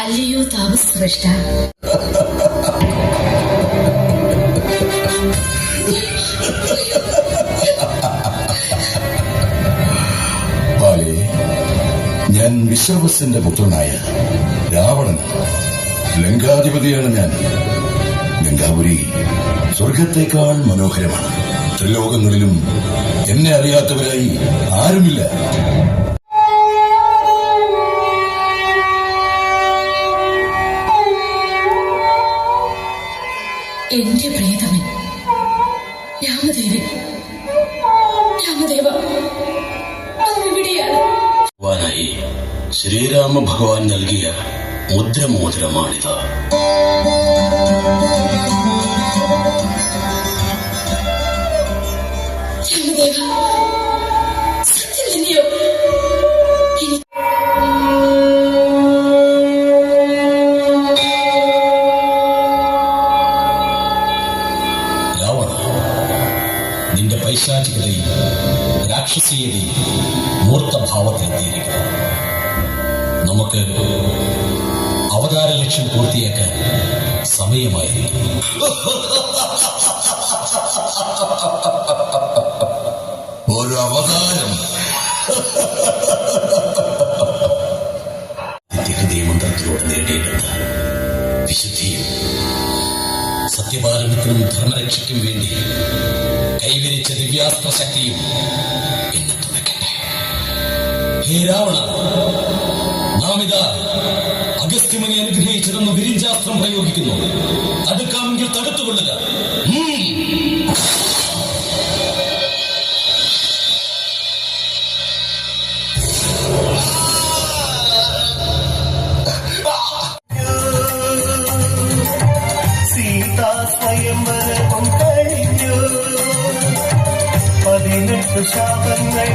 അല്ലയോ താപശ്രേഷ്ഠ, ഞാൻ വിശ്വവസിന്റെ പുത്രനായ രാവണൻ, ലങ്കാധിപതിയാണ് ഞാൻ. ലങ്കാപുരി സ്വർഗത്തേക്കാൾ മനോഹരമാണ്. ത്രിലോകങ്ങളിലും എന്നെ അറിയാത്തവരായി ആരുമില്ല. എന്റെ പ്രിയതമൻ രാമദേവൻ, രാമദേവ എവിടെയാണ്? ശ്രീരാമ ഭഗവാൻ നൽകിയ മുദ്രമോതിരമാണിത്. രാമദേവ, സത്യം തന്നെയോ? രാവണ, നിന്റെ പൈശാചികതയും രാക്ഷസീയതയും മൂർത്തഭാവത്തിലെത്തിയിരിക്കുന്നു. നമുക്ക് അവതാര ലക്ഷ്യം പൂർത്തിയാക്കാൻ സമയമായിരിക്കും. ഒരു അവതാരം. ഹൃദയമന്ത്രത്തിലൂടെ നേടിയെടുത്ത വിശുദ്ധിയും സത്യപാലനത്തിനും ധർമ്മരക്ഷയ്ക്കും വേണ്ടി കൈവരിച്ച ദിവ്യാസ്ത്ര ശക്തിയും എന്നെ തുണയ്ക്കട്ടെ. ഹേ രാവണ, നാം ഇതാ അഗസ്ത്യമനെ അനുഗ്രഹിച്ചിരുന്ന വിരിഞ്ചാസ്ത്രം പ്രയോഗിക്കുന്നു. തടുക്കാമെങ്കിൽ തടുത്തുകൊള്ളുക. സീതാ സ്വയംവരം കഴിഞ്ഞു. 18 ശാപങ്ങൾ